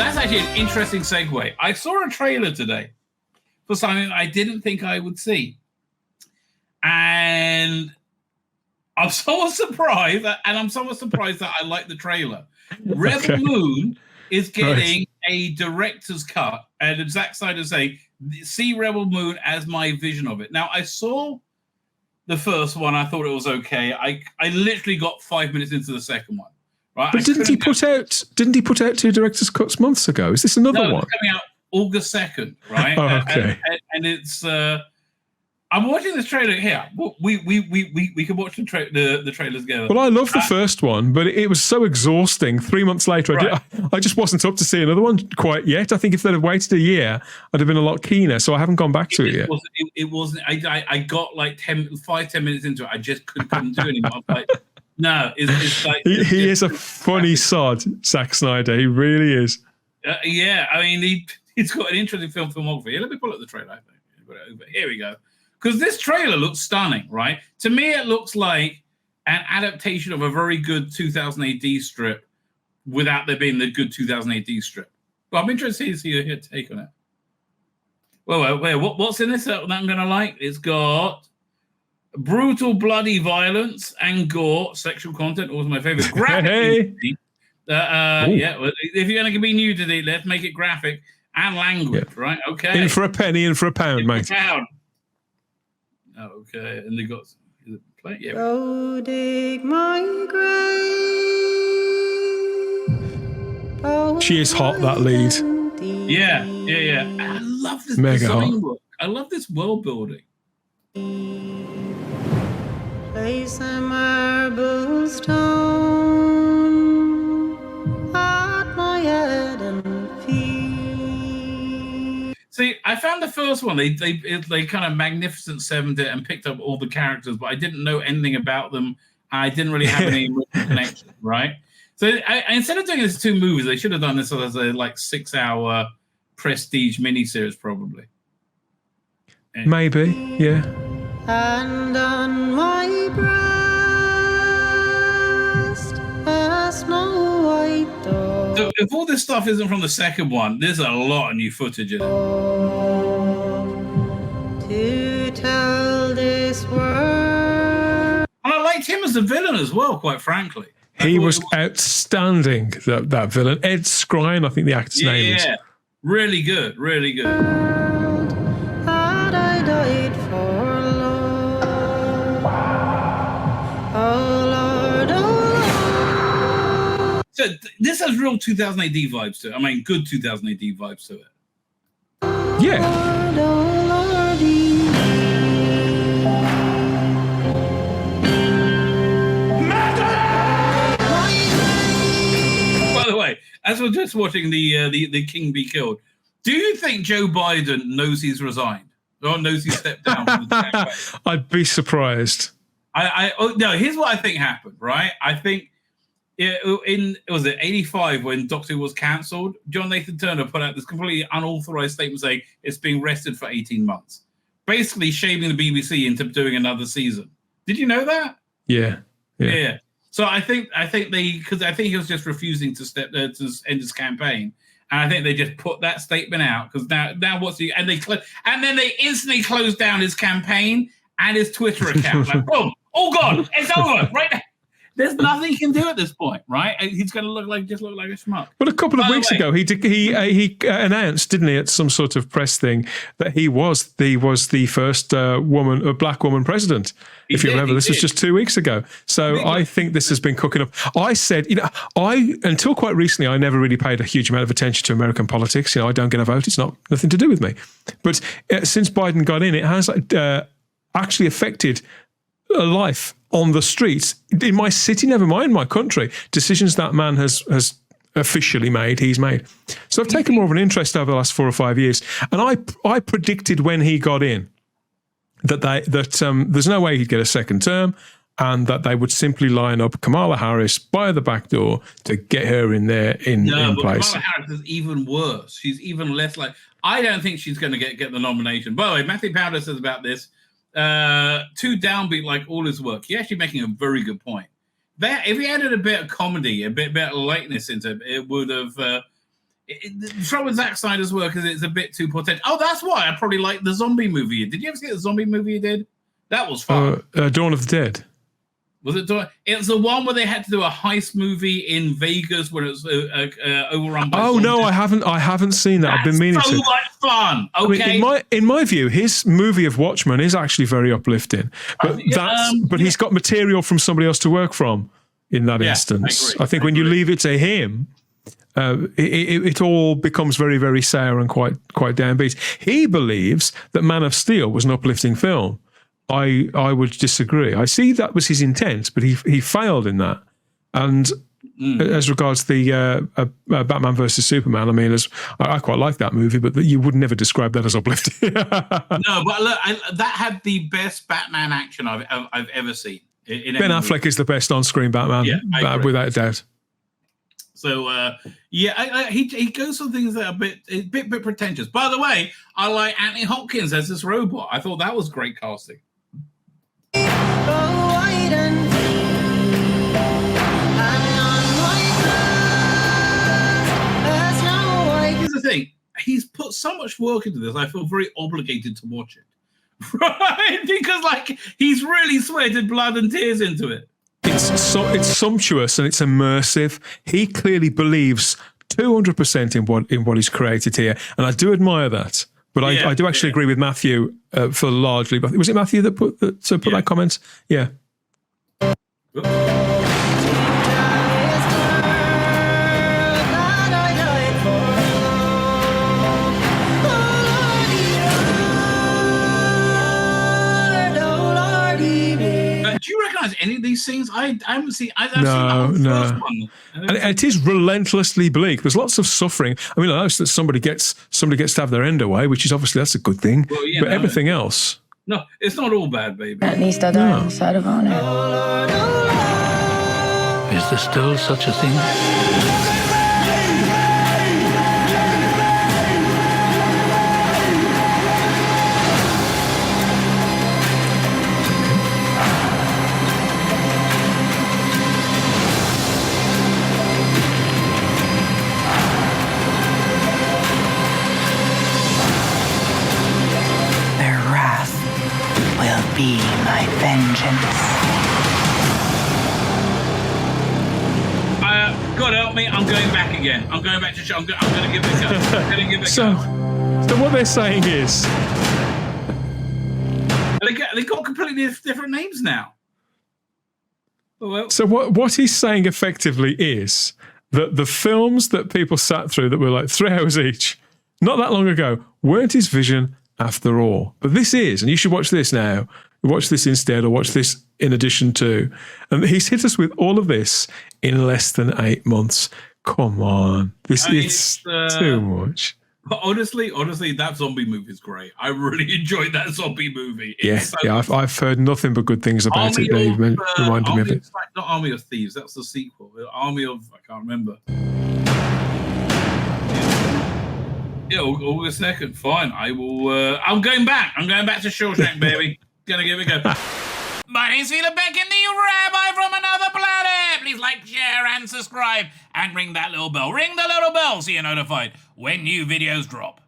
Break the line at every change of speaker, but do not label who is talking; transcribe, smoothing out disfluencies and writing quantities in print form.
that's actually an interesting segue. I saw a trailer today for something I didn't think I would see. And I'm somewhat surprised, that I like the trailer. Rebel Moon is getting a director's cut, and Zack Snyder saying, see Rebel Moon as my vision of it. Now, I saw the first one. I thought it was okay. I literally got 5 minutes into the second one. Right?
But didn't he put out 2 director's cuts months ago? Is this another one?
It's coming out August 2nd, right?
Oh, okay.
And it's I'm watching this trailer here. We can watch the trailers together.
Well, I love the first one, but it was so exhausting. 3 months later, I just wasn't up to see another one quite yet. I think if they'd have waited a year, I'd have been a lot keener. So I haven't gone back to it yet.
It wasn't. I got like 10 minutes into it. I just couldn't do it anymore. I was like, no, it's like
he is a funny sod, Zack Snyder. He really is.
Yeah, I mean, he's got an interesting filmography. Let me pull up the trailer. I think. Here we go. Because this trailer looks stunning, right? To me, it looks like an adaptation of a very good 2000 AD strip without there being the good 2000 AD strip. But I'm interested to see your take on it. Well, what's in this that I'm going to like? It's got brutal, bloody violence and gore, sexual content, also my favorite. Graphic. Yeah, well, if you're going to be nudity, let's make it graphic and language, right? Okay.
In for a penny, in for a pound, mate.
Oh, okay, and they got is it play? Yeah.
Go dig my grave.
She is hot, that lead.
Yeah. I love this
mega
design
hot.
work. I love this world building.
Place a marble stone at my head and feet.
See, I found the first one. They kind of Magnificent Sevened it and picked up all the characters, but I didn't know anything about them. I didn't really have any emotional connection, right? So instead of doing this 2 movies, they should have done this as a 6-hour prestige miniseries, probably.
Maybe, yeah.
And on my breast a snow white dove.
So if all this stuff isn't from the second one, there's a lot of new footage in it.
To tell this world.
And I liked him as the villain as well, quite frankly.
He was outstanding, that villain. Ed Skrein, I think the actor's name is.
Yeah, really good, really good.
That I died for love. Oh Lord, oh Lord.
So this has real 2000 AD vibes to it. I mean, good 2000 AD vibes to it.
Yeah.
Lord, oh Lordy.
By the way, as we're just watching the King be killed, do you think Joe Biden knows he's resigned or knows he stepped down from the campaign?
I'd be surprised.
No, here's what I think happened, right? I think was it 85 when Doctor Who was cancelled, John Nathan Turner put out this completely unauthorized statement saying it's being rested for 18 months, basically shaming the BBC into doing another season. Did you know that?
Yeah.
So I think because I think he was just refusing to end his campaign, and I think they just put that statement out because now what's he and then they instantly closed down his campaign and his Twitter account. Like boom, all gone, it's over right now. There's nothing he can do at this point, right? He's going to look like a schmuck.
Well, a couple of weeks ago, he announced, didn't he, at some sort of press thing, that he was the first black woman president. If you remember, this was just 2 weeks ago. So I think this has been cooking up. I said, until quite recently, I never really paid a huge amount of attention to American politics. I don't get a vote. It's nothing to do with me. But since Biden got in, it has actually affected life on the streets in my city, never mind my country. Decisions that man has officially made, he's made. So I've taken more of an interest over the last 4 or 5 years, and I predicted when he got in that there's no way he'd get a second term, and that they would simply line up Kamala Harris by the back door to get her in there in place.
Kamala Harris is even worse. She's even less like. I don't think she's going to get the nomination. By the way, Matthew Powder says about this. Too downbeat like all his work. He's actually making a very good point. If he added a bit of comedy, a bit of lightness into it, it would have The trouble with Zack Snyder's work is it's a bit too potential. Oh, that's why I probably like the zombie movie. Did you ever see the zombie movie he did? That was fun.
Dawn of the Dead.
Was it? It's the one where they had to do a heist movie in Vegas when it was overrun by.
Oh no, I haven't seen that. I've been meaning to.
So much fun. Okay.
I mean, in my view, his movie of Watchmen is actually very uplifting. But he's got material from somebody else to work from in that instance. I think when you leave it to him, it all becomes very, very sour and quite downbeat. He believes that Man of Steel was an uplifting film. I would disagree. I see that was his intent, but he failed in that. And as regards the Batman versus Superman, I mean, I quite like that movie, but you would never describe that as uplifting.
No, but look, that had the best Batman action I've ever seen.
Ben Affleck is the best on-screen Batman, without a doubt.
So he goes for things that are a bit pretentious. By the way, I like Anthony Hopkins as this robot. I thought that was great casting. Here's the thing. He's put so much work into this. I feel very obligated to watch it. Right? Because he's really sweated blood and tears into it.
It's sumptuous and it's immersive. He clearly believes 200% in what he's created here, and I do admire that. But I do actually agree with Matthew for largely. Was it Matthew that put that comment? Yeah.
Do you recognize any of these scenes? I haven't seen.
No.
First one.
And it is relentlessly bleak. There's lots of suffering. I mean, I noticed that somebody gets to have their end away, which is obviously that's a good thing. Well, but everything else.
No, it's not all bad, baby.
At least I die on the side of honor.
Is there still such a thing?
Be my vengeance.
God help me! I'm going back again. I'm going back to show. I'm going to give it a go. I'm going to give it a go.
So what they're saying is,
they got completely different names now. Well,
so what he's saying effectively is that the films that people sat through that were like 3 hours each, not that long ago, weren't his vision after all. But this is, and you should watch this now. Watch this instead, or watch this in addition to. And he's hit us with all of this in less than 8 months. Come on, it's too much.
Honestly, that zombie movie is great. I really enjoyed that zombie movie.
I've heard nothing but good things about it. Dave reminded me of it.
Not Army of Thieves. That's the sequel. Army of I can't remember. Yeah, August 2nd. Fine. I will. I'm going back. I'm going back to Shawshank, baby. Gonna give it a go. My name's Tzvi Lebetkin, the Rabbi from another planet. Please like, share, and subscribe, and ring that little bell. Ring the little bell so you're notified when new videos drop.